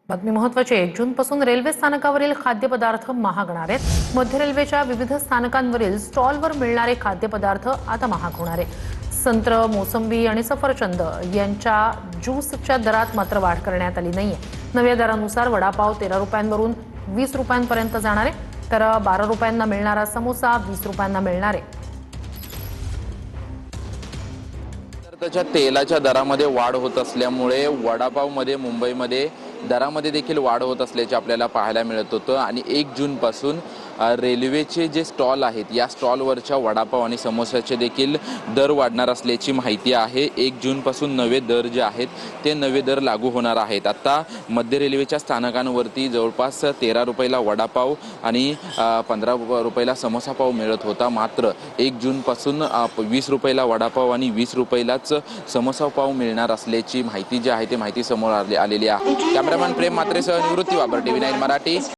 बातमी महत्त्वाची आहे। 1 जूनपासून रेल्वे स्थानकावरील खाद्यपदार्थ महागणार आहेत। मध्य रेल्वेच्या विविध स्थानकांवरील स्टॉलवर मिळणारे खाद्यपदार्थ आता महाग होणार आहे। संत्र, मोसंबी आणि सफरचंद यांच्या ज्यूसच्या दरात मात्र वाढ करण्यात आली नाहीये। नव्या दरानुसार वडापाव 13 रुपयांवरून 20 रुपयांपर्यंत जाणार आहे, तर 12 रुपयांना मिळणारा समोसा 20 रुपयांना मिळणार आहे। त्याच्या तेलाच्या दरामध्ये वाढ होत असल्यामुळे वडापावमध्ये मुंबईमध्ये दरामध्ये देखील वाढ होत असल्याचे आपल्याला पाहायला मिळत होतं। आणि 1 जूनपासून रेल्वेचे जे स्टॉल आहेत या स्टॉलवरच्या वडापाव आणि समोसाचे देखील दर वाढणार असल्याची माहिती आहे। 1 जूनपासून नवे दर जे आहेत ते नवे दर लागू होणार आहेत। आता मध्य रेल्वेच्या स्थानकांवरती जवळपास 13 रुपयाला वडापाव आणि 15 रुपयाला समोसा पाव मिळत होता, मात्र 1 जूनपासून 20 रुपयाला वडापाव आणि 20 रुपयालाच समोसा पाव मिळणार असल्याची माहिती जी आहे ती माहिती समोर आलेली आहे। कॅमेरामॅन प्रेम मात्रेसह निवृत्ती वाबर, TV9 मराठी।